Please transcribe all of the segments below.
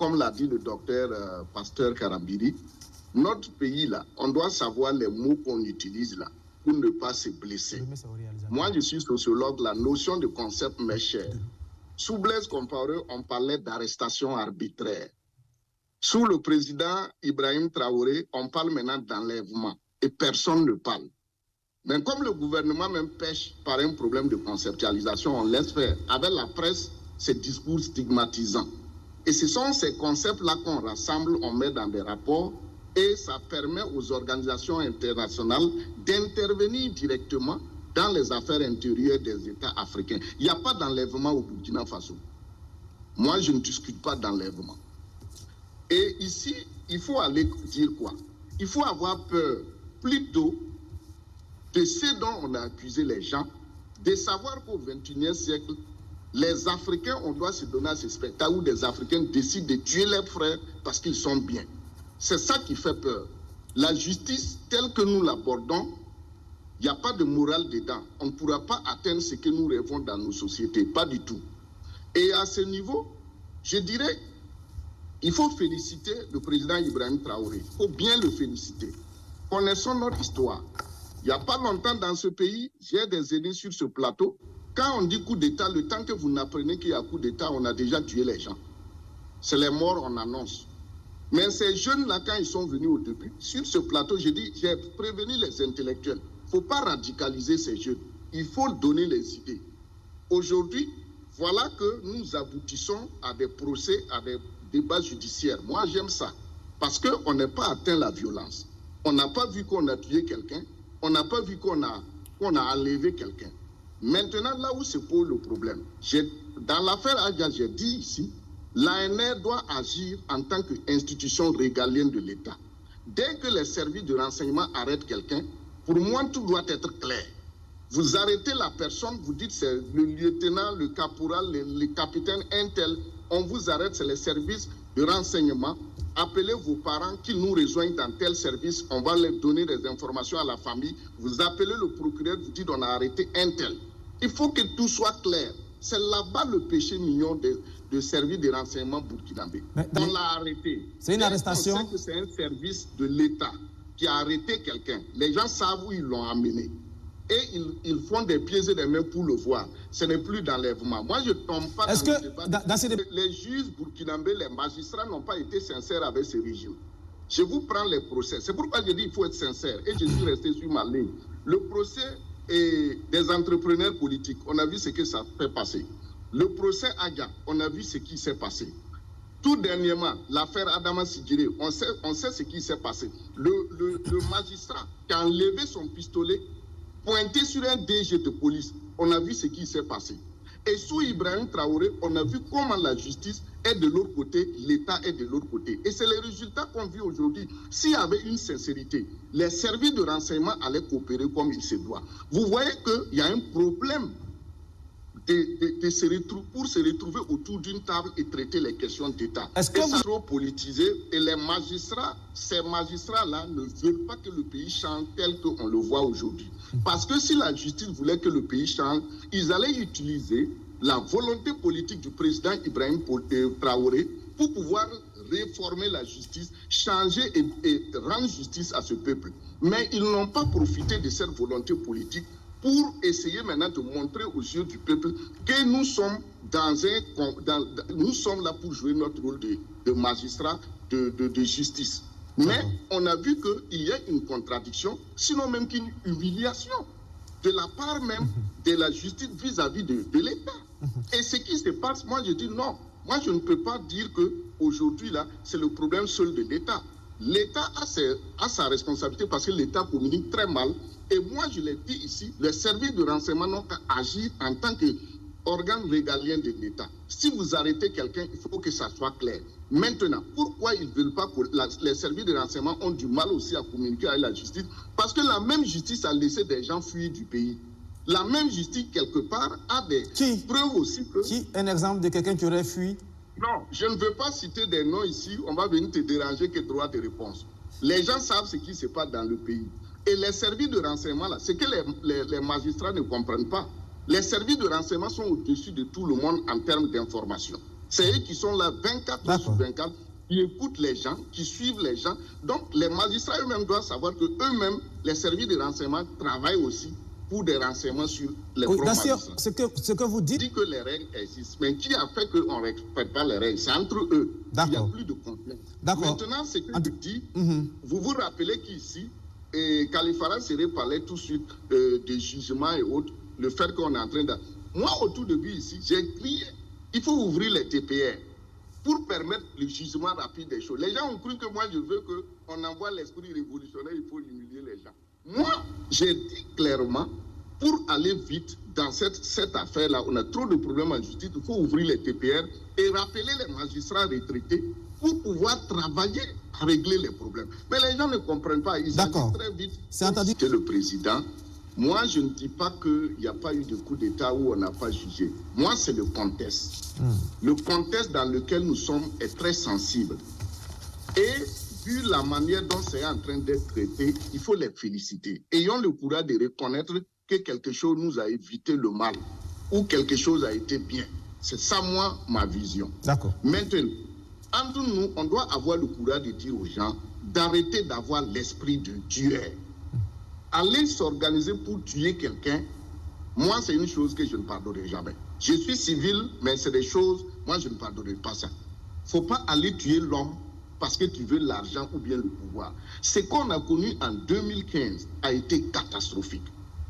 comme l'a dit le docteur Pasteur Karambiri, notre pays là, on doit savoir les mots qu'on utilise là pour ne pas se blesser. Moi, je suis sociologue, la notion de concept m'est chère. Sous Blaise Compaoré, on parlait d'arrestation arbitraire. Sous le président Ibrahim Traoré, on parle maintenant d'enlèvement et personne ne parle. Mais comme le gouvernement même pêche par un problème de conceptualisation, on laisse faire. Avec la presse, ces discours stigmatisants. Et ce sont ces concepts-là qu'on rassemble, on met dans des rapports et ça permet aux organisations internationales d'intervenir directement dans les affaires intérieures des États africains. Il n'y a pas d'enlèvement au Burkina Faso. Moi, je ne discute pas d'enlèvement. Et ici, il faut aller dire quoi? Il faut avoir peur plutôt de ce dont on a accusé les gens, de savoir qu'au XXIe siècle, les Africains, on doit se donner à ce spectacle où des Africains décident de tuer leurs frères parce qu'ils sont bien. C'est ça qui fait peur. La justice, telle que nous l'abordons, il n'y a pas de morale dedans. On ne pourra pas atteindre ce que nous rêvons dans nos sociétés, pas du tout. Et à ce niveau, je dirais, il faut féliciter le président Ibrahim Traoré. Il faut bien le féliciter. Connaissons notre histoire. Il n'y a pas longtemps dans ce pays, j'ai des aînés sur ce plateau. Quand on dit coup d'État, le temps que vous n'apprenez qu'il y a coup d'État, on a déjà tué les gens. C'est les morts, on annonce. Mais ces jeunes-là, quand ils sont venus au début, sur ce plateau, j'ai prévenu les intellectuels. Il ne faut pas radicaliser ces jeunes. Il faut donner les idées. Aujourd'hui, voilà que nous aboutissons à des procès, à des débats judiciaires. Moi, j'aime ça. Parce qu'on n'est pas atteint la violence. On n'a pas vu qu'on a tué quelqu'un. On n'a pas vu qu'on a enlevé quelqu'un. Maintenant, là où se pose le problème, dans l'affaire Adja, j'ai dit ici, l'ANR doit agir en tant qu'institution régalienne de l'État. Dès que les services de renseignement arrêtent quelqu'un, pour moi, tout doit être clair. Vous arrêtez la personne, vous dites c'est le lieutenant, le caporal, le capitaine, un tel, on vous arrête, c'est les services de renseignement. Appelez vos parents qu'ils nous rejoignent dans tel service, on va leur donner des informations à la famille. Vous appelez le procureur, vous dites on a arrêté un tel. Il faut que tout soit clair. C'est là-bas le péché mignon de service de renseignement burkinabé. On l'a arrêté. C'est une arrestation. On sait que c'est un service de l'État qui a arrêté quelqu'un. Les gens savent où ils l'ont amené. Et ils font des pieds et des mains pour le voir. Ce n'est plus d'enlèvement. Moi, je ne tombe pas dans le débat. Les juges burkinabés, les magistrats n'ont pas été sincères avec ce régime. Je vous prends les procès. C'est pourquoi je dis qu'il faut être sincère. Et je suis resté sur ma ligne. Le procès des entrepreneurs politiques, on a vu ce que ça fait passer. Le procès Adja, on a vu ce qui s'est passé. Tout dernièrement, l'affaire Adama Sidjiri, on sait ce qui s'est passé. Le magistrat qui a enlevé son pistolet, pointé sur un DG de police, on a vu ce qui s'est passé. Et sous Ibrahim Traoré, on a vu comment la justice est de l'autre côté, l'État est de l'autre côté. Et c'est les résultats qu'on vit aujourd'hui. S'il y avait une sincérité, les services de renseignement allaient coopérer comme il se doit. Vous voyez qu'il y a un problème pour se retrouver autour d'une table et traiter les questions d'État. Est-ce que c'est trop politisé et les magistrats, ces magistrats-là ne veulent pas que le pays change tel qu'on le voit aujourd'hui. Parce que si la justice voulait que le pays change, ils allaient utiliser la volonté politique du président Ibrahim Traoré pour pouvoir réformer la justice, changer et rendre justice à ce peuple. Mais ils n'ont pas profité de cette volonté politique pour essayer maintenant de montrer aux yeux du peuple que nous sommes nous sommes là pour jouer notre rôle de magistrat de justice. Mais on a vu qu'il y a une contradiction, sinon même qu'une humiliation de la part même de la justice vis-à-vis de l'État. Et ce qui se passe, moi je dis non. Moi je ne peux pas dire qu'aujourd'hui là, c'est le problème seul de l'État. L'État a sa responsabilité parce que l'État communique très mal. Et moi, je l'ai dit ici, les services de renseignement n'ont qu'à agir en tant qu'organe régalien de l'État. Si vous arrêtez quelqu'un, il faut que ça soit clair. Maintenant, pourquoi ils ne veulent pas que les services de renseignement ont du mal aussi à communiquer avec la justice? Parce que la même justice a laissé des gens fuir du pays. La même justice, quelque part, a des preuves aussi que... Qui un exemple de quelqu'un qui aurait fui? Non, je ne veux pas citer des noms ici. On va venir te déranger que droit de réponse. Les gens savent ce qui se passe dans le pays. Et les services de renseignement, là, c'est que les magistrats ne comprennent pas. Les services de renseignement sont au-dessus de tout le monde en termes d'information. C'est eux qui sont là 24 sur 24, qui écoutent les gens, qui suivent les gens. Donc, les magistrats eux-mêmes doivent savoir que eux-mêmes, les services de renseignement travaillent aussi pour des renseignements sur les magistrats. Ce que vous dites... dit que les règles existent, mais qui a fait qu'on ne respecte pas les règles? C'est entre eux. Il n'y a plus de confiance. Maintenant, ce que je dis, vous vous rappelez qu'ici, Kalifara Serré parlait tout de suite des jugements et autres, le fait qu'on est en train de... Moi, au tout début ici, j'ai crié, il faut ouvrir les TPR pour permettre le jugement rapide des choses. Les gens ont cru que moi, je veux qu'on envoie l'esprit révolutionnaire, il faut humilier les gens. Moi, j'ai dit clairement, pour aller vite dans cette affaire-là, on a trop de problèmes en justice, il faut ouvrir les TPR et rappeler les magistrats retraités pour pouvoir travailler à régler les problèmes. Mais les gens ne comprennent pas, ils disent très vite. C'est entendu. C'est le président. Moi, je ne dis pas qu'il n'y a pas eu de coup d'État où on n'a pas jugé. Moi, c'est le contexte. Le contexte dans lequel nous sommes est très sensible. Et vu la manière dont c'est en train d'être traité, il faut les féliciter. Ayons le courage de reconnaître que quelque chose nous a évité le mal ou quelque chose a été bien. C'est ça, moi, ma vision. D'accord. Maintenant, entre nous, on doit avoir le courage de dire aux gens d'arrêter d'avoir l'esprit de tueur. Aller s'organiser pour tuer quelqu'un, moi, c'est une chose que je ne pardonnerai jamais. Je suis civil, mais c'est des choses, moi, je ne pardonnerai pas ça. Il ne faut pas aller tuer l'homme parce que tu veux l'argent ou bien le pouvoir. Ce qu'on a connu en 2015 a été catastrophique,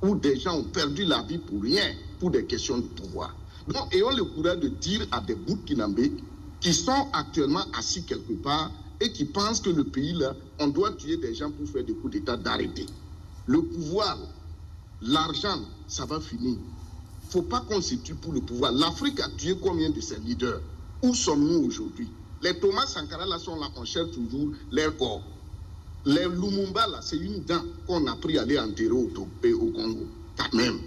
où des gens ont perdu la vie pour rien, pour des questions de pouvoir. Donc, ayons le courage de dire à des Burkinabés qui sont actuellement assis quelque part et qui pensent que le pays, là, on doit tuer des gens pour faire des coups d'État, d'arrêter. Le pouvoir, l'argent, ça va finir. Il ne faut pas qu'on se tue pour le pouvoir. L'Afrique a tué combien de ses leaders? Où sommes-nous aujourd'hui? Les Thomas Sankara, là, sont là, on cherche toujours leur corps. Les Lumumba, là, c'est une dent qu'on a pris à aller enterrer au Congo. Quand même.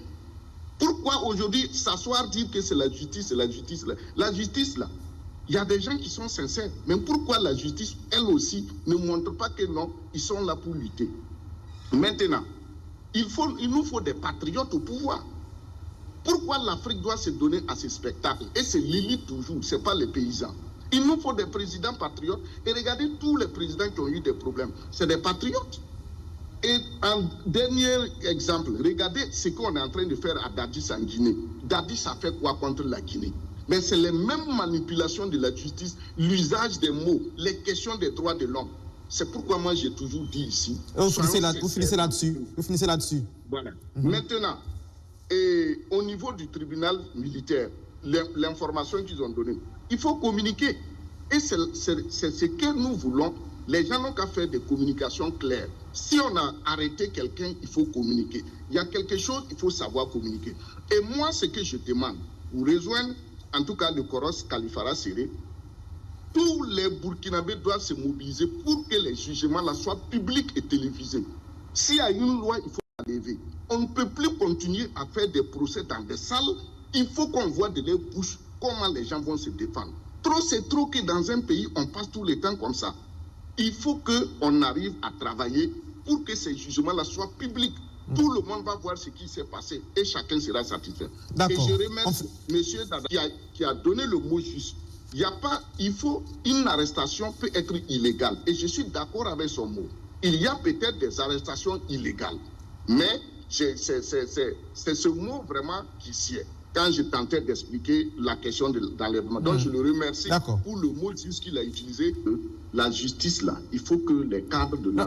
Pourquoi aujourd'hui s'asseoir, dire que c'est la justice, là? La justice, là, il y a des gens qui sont sincères. Mais pourquoi la justice, elle aussi, ne montre pas que non, ils sont là pour lutter? Maintenant, il nous faut des patriotes au pouvoir. Pourquoi l'Afrique doit se donner à ces spectacles? Et c'est l'élite toujours, ce n'est pas les paysans. Il nous faut des présidents patriotes. Et regardez tous les présidents qui ont eu des problèmes. C'est des patriotes. Et un dernier exemple, regardez ce qu'on est en train de faire à Dadis en Guinée. Dadis a fait quoi contre la Guinée? Mais c'est les mêmes manipulations de la justice, l'usage des mots, les questions des droits de l'homme. C'est pourquoi moi j'ai toujours dit ici... Vous finissez là-dessus. Voilà. Maintenant, et au niveau du tribunal militaire, l'information qu'ils ont donnée, il faut communiquer. Et c'est ce que nous voulons. Les gens n'ont qu'à faire des communications claires. Si on a arrêté quelqu'un, il faut communiquer. Il y a quelque chose, il faut savoir communiquer. Et moi, ce que je demande, pour rejoindre, en tout cas le Coros Kalifara Serré, tous les Burkinabés doivent se mobiliser pour que les jugements là soient publics et télévisés. S'il y a une loi, il faut la lever. On ne peut plus continuer à faire des procès dans des salles. Il faut qu'on voit de leur bouche comment les gens vont se défendre. Trop, c'est trop que dans un pays, on passe tout le temps comme ça. Il faut qu'on arrive à travailler pour que ces jugements-là soient publics. Tout le monde va voir ce qui s'est passé et chacun sera satisfait. Et je remercie M. Dada qui a donné le mot juste. Une arrestation peut être illégale. Et je suis d'accord avec son mot. Il y a peut-être des arrestations illégales. Mais c'est ce mot vraiment qui sied. Quand je tentais d'expliquer la question d'enlèvement. Donc je le remercie pour le mot juste qu'il a utilisé. La justice, là, il faut que les cadres de la...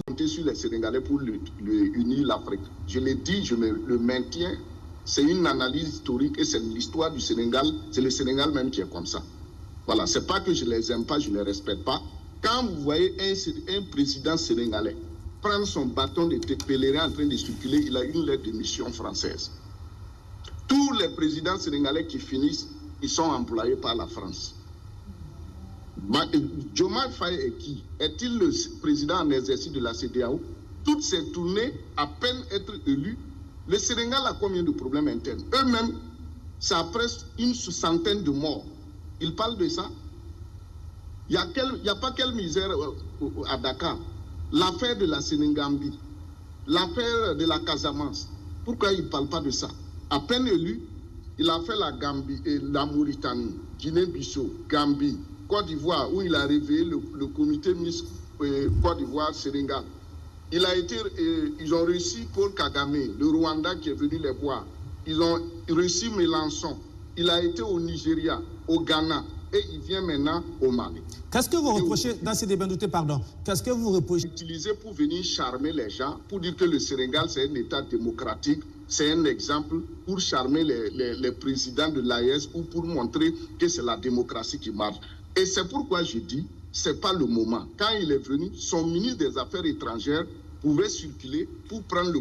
compter sur les Sénégalais pour unir l'Afrique. Je l'ai dit, je le maintiens. C'est une analyse historique et c'est l'histoire du Sénégal. C'est le Sénégal même qui est comme ça. Voilà, c'est pas que je les aime pas, je les respecte pas. Quand vous voyez un président sénégalais prendre son bâton de pèlerin en train de circuler, il a une lettre de mission française. Tous les présidents sénégalais qui finissent, ils sont employés par la France. Diomaye Faye est qui? Est-il le président en exercice de la CEDEAO? Toutes ces tournées, à peine être élu, le Sénégal a combien de problèmes internes? Eux-mêmes, ça a presque une soixantaine de morts. Ils parlent de ça. Il n'y a pas quelle misère à Dakar. L'affaire de la Sénégambie, l'affaire de la Casamance. Pourquoi ils ne parlent pas de ça? À peine élu, il a fait la Gambie et la Mauritanie, Guinée-Bissau, Gambie, Côte d'Ivoire, où il a réveillé le comité Miss Côte d'Ivoire, Sénégal. Ils ont réussi Paul Kagame, le Rwanda qui est venu les voir. Ils ont réussi Mélenchon. Il a été au Nigeria, au Ghana, et il vient maintenant au Mali. Qu'est-ce que vous reprochez dans ces débats doutés, pardon? Qu'est-ce que vous reprochez? Utilisé pour venir charmer les gens, pour dire que le Sénégal c'est un État démocratique, c'est un exemple pour charmer les présidents de l'AES ou pour montrer que c'est la démocratie qui marche. Et c'est pourquoi je dis, c'est pas le moment. Quand il est venu, son ministre des Affaires étrangères pouvait circuler pour prendre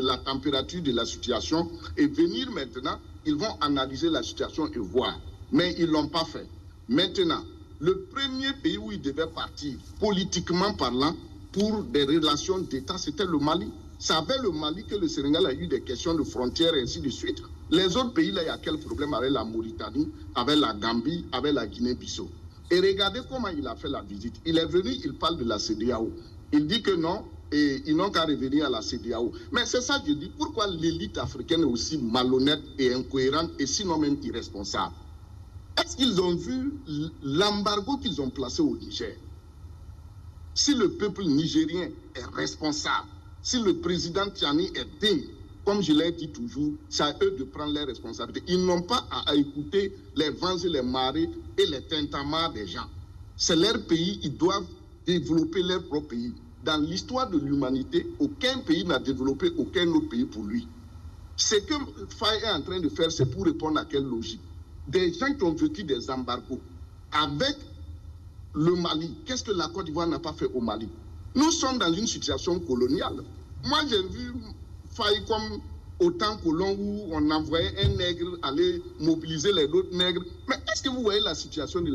la température de la situation et venir maintenant, ils vont analyser la situation et voir. Mais ils ne l'ont pas fait. Maintenant, le premier pays où il devait partir, politiquement parlant, pour des relations d'État, c'était le Mali. C'est avec le Mali que le Sénégal a eu des questions de frontières et ainsi de suite. Les autres pays, là, il y a quel problème avec la Mauritanie, avec la Gambie, avec la Guinée-Bissau. Et regardez comment il a fait la visite. Il est venu, il parle de la CEDEAO. Il dit que non, et ils n'ont qu'à revenir à la CEDEAO. Mais c'est ça que je dis. Pourquoi l'élite africaine est aussi malhonnête et incohérente et sinon même irresponsable? Est-ce qu'ils ont vu l'embargo qu'ils ont placé au Niger? Si le peuple nigérien est responsable, si le président Tiani est digne, comme je l'ai dit toujours, c'est à eux de prendre les responsabilités. Ils n'ont pas à écouter les vents et les marées et les tintamars des gens. C'est leur pays, ils doivent développer leur propre pays. Dans l'histoire de l'humanité, aucun pays n'a développé aucun autre pays pour lui. Ce que Faye est en train de faire, c'est pour répondre à quelle logique? Des gens qui ont vécu des embargos avec le Mali. Qu'est-ce que la Côte d'Ivoire n'a pas fait au Mali? Nous sommes dans une situation coloniale. Moi, j'ai vu Faye comme autant colon où on envoyait un nègre aller mobiliser les autres nègres. Mais est-ce que vous voyez la situation de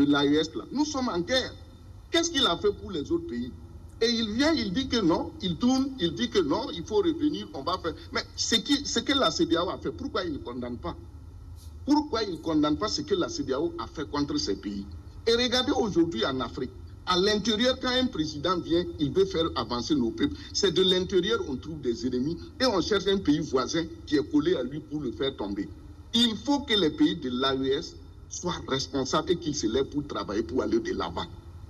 l'AES là? Nous sommes en guerre. Qu'est-ce qu'il a fait pour les autres pays? Et il vient, il dit que non, il tourne, il dit que non, il faut revenir, on va faire. Mais ce que la CEDEAO a fait, pourquoi il ne condamne pas? Pourquoi il ne condamne pas ce que la CEDEAO a fait contre ces pays? Et regardez aujourd'hui en Afrique, à l'intérieur, quand un président vient, il veut faire avancer nos peuples. C'est de l'intérieur on trouve des ennemis et on cherche un pays voisin qui est collé à lui pour le faire tomber. Il faut que les pays de l'AES soient responsables et qu'ils se lèvent pour travailler, pour aller de l'avant.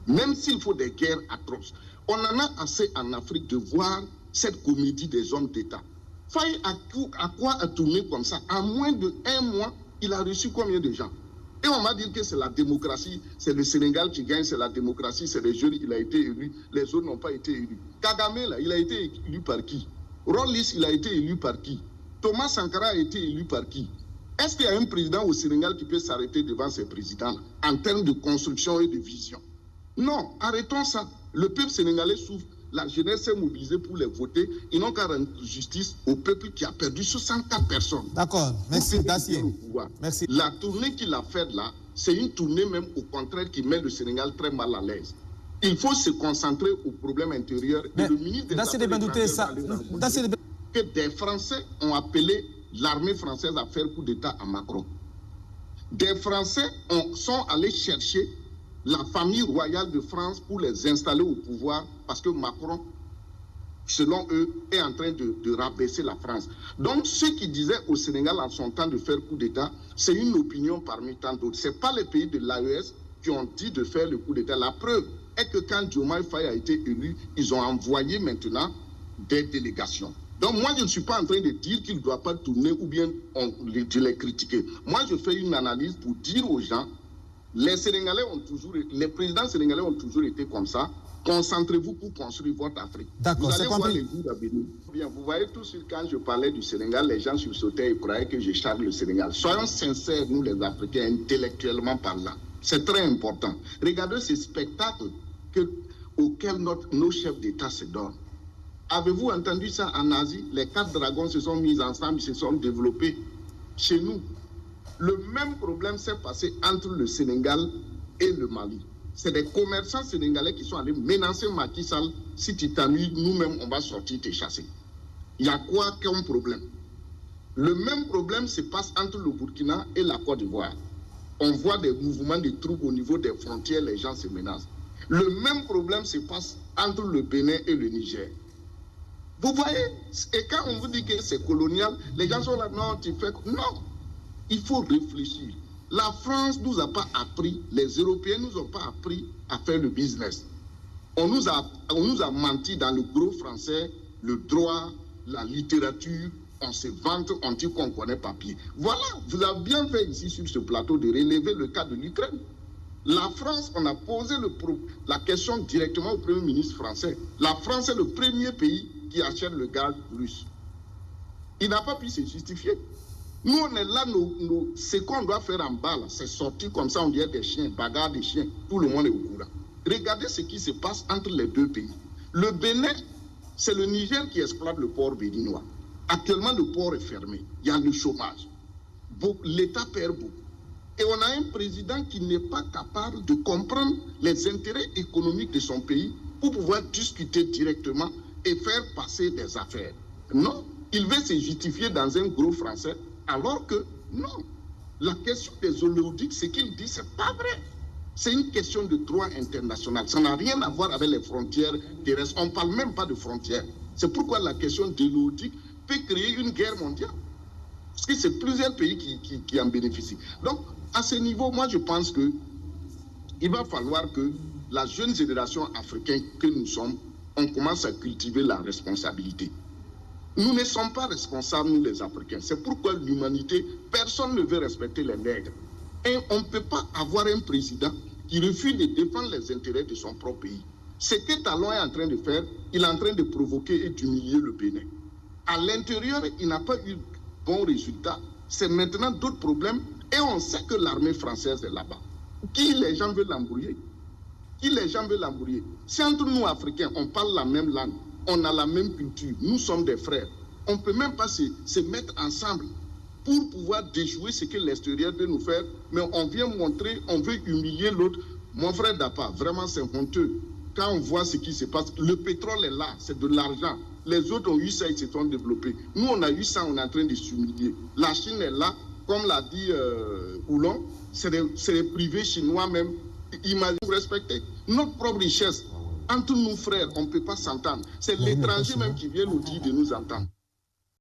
Même s'il faut des guerres atroces. On en a assez en Afrique de voir cette comédie des hommes d'État. Faye à quoi a tourné comme ça? En moins d'1 mois, il a reçu combien de gens? Et on va dire que c'est la démocratie, c'est le Sénégal qui gagne, c'est la démocratie, c'est les jeunes, il a été élu, les autres n'ont pas été élus. Kagame, là, il a été élu par qui? Rollis, il a été élu par qui? Thomas Sankara a été élu par qui? Est-ce qu'il y a un président au Sénégal qui peut s'arrêter devant ces présidents-là en termes de construction et de vision? Non, arrêtons ça. Le peuple sénégalais souffre. La jeunesse s'est mobilisée pour les voter. Ils n'ont qu'à rendre justice au peuple qui a perdu 64 personnes. D'accord, merci Dacier. Merci. La tournée qu'il a faite là, c'est une tournée même au contraire qui met le Sénégal très mal à l'aise. Il faut se concentrer aux problèmes intérieurs. Mais et le ministre des Affaires étrangères que des Français ont appelé l'armée française à faire coup d'État à Macron. Des Français sont allés chercher la famille royale de France pour les installer au pouvoir parce que Macron, selon eux, est en train de rabaisser la France. Donc, ceux qui disaient au Sénégal en son temps de faire coup d'État, c'est une opinion parmi tant d'autres. Ce n'est pas les pays de l'AES qui ont dit de faire le coup d'État. La preuve est que quand Diomaye Faye a été élu, ils ont envoyé maintenant des délégations. Donc, moi, je ne suis pas en train de dire qu'il ne doit pas tourner ou bien de les critiquer. Moi, je fais une analyse pour dire aux gens, les présidents sénégalais ont toujours été comme ça. Concentrez-vous pour construire votre Afrique. D'accord, vous allez voir les jours à venir. Bien, vous voyez tout de suite, quand je parlais du Sénégal, les gens sursautaient et croyaient que je charge le Sénégal. Soyons sincères, nous les Africains, intellectuellement parlant. C'est très important. Regardez ces spectacles auxquels nos chefs d'État se donnent. Avez-vous entendu ça en Asie? Les 4 dragons se sont mis ensemble, se sont développés. Chez nous, le même problème s'est passé entre le Sénégal et le Mali. C'est des commerçants sénégalais qui sont allés menacer Macky Sall. Si tu t'amuses, nous-mêmes, on va sortir te chasser. Il y a quoi comme problème? Le même problème se passe entre le Burkina et la Côte d'Ivoire. On voit des mouvements de troupes au niveau des frontières, les gens se menacent. Le même problème se passe entre le Bénin et le Niger. Vous voyez? Et quand on vous dit que c'est colonial, les gens sont là, non, tu fais... Non! Il faut réfléchir. La France ne nous a pas appris, les Européens ne nous ont pas appris à faire le business. On nous a menti dans le gros français, le droit, la littérature, on se vante, on dit qu'on connaît papier. Voilà, vous avez bien fait ici sur ce plateau de relever le cas de l'Ukraine. La France, on a posé la question directement au Premier ministre français. La France est le premier pays qui achète le gaz russe. Il n'a pas pu se justifier. Nous, on est là, ce qu'on doit faire en bas, c'est sortir comme ça, on dirait des chiens, bagarre des chiens. Tout le monde est au courant. Regardez ce qui se passe entre les deux pays. Le Bénin, c'est le Niger qui exploite le port béninois. Actuellement, le port est fermé. Il y a le chômage. L'État perd beaucoup. Et on a un président qui n'est pas capable de comprendre les intérêts économiques de son pays pour pouvoir discuter directement et faire passer des affaires. Non, il veut se justifier dans un gros français, alors que non. La question des oléoducs, ce qu'il dit, c'est pas vrai. C'est une question de droit international. Ça n'a rien à voir avec les frontières terrestres. On ne parle même pas de frontières. C'est pourquoi la question de l'oléoduc peut créer une guerre mondiale. Parce que c'est plusieurs pays qui en bénéficient. Donc, à ce niveau, moi, je pense qu'il va falloir que la jeune génération africaine que nous sommes, on commence à cultiver la responsabilité. Nous ne sommes pas responsables, nous les Africains. C'est pourquoi l'humanité, personne ne veut respecter les nègres. Et on ne peut pas avoir un président qui refuse de défendre les intérêts de son propre pays. Ce que Talon est en train de faire, il est en train de provoquer et d'humilier le Bénin. À l'intérieur, il n'a pas eu bon résultat. C'est maintenant d'autres problèmes. Et on sait que l'armée française est là-bas. Qui les gens veulent l'embrouiller? Qui les gens veulent l'embrouiller? Si entre nous, Africains, on parle la même langue, on a la même culture, nous sommes des frères, on ne peut même pas se mettre ensemble pour pouvoir déjouer ce que l'extérieur veut nous faire, mais on vient montrer, on veut humilier l'autre. Mon frère Dapa, vraiment c'est honteux. Quand on voit ce qui se passe, le pétrole est là, c'est de l'argent. Les autres ont eu ça, ils se sont développés. Nous, on a eu ça, on est en train de s'humilier. La Chine est là, comme l'a dit Oulon, c'est les privés chinois même. Imaginez, vous respectez notre propre richesse. Entre nous, frères, on ne peut pas s'entendre. C'est l'étranger même qui vient nous dire de nous entendre.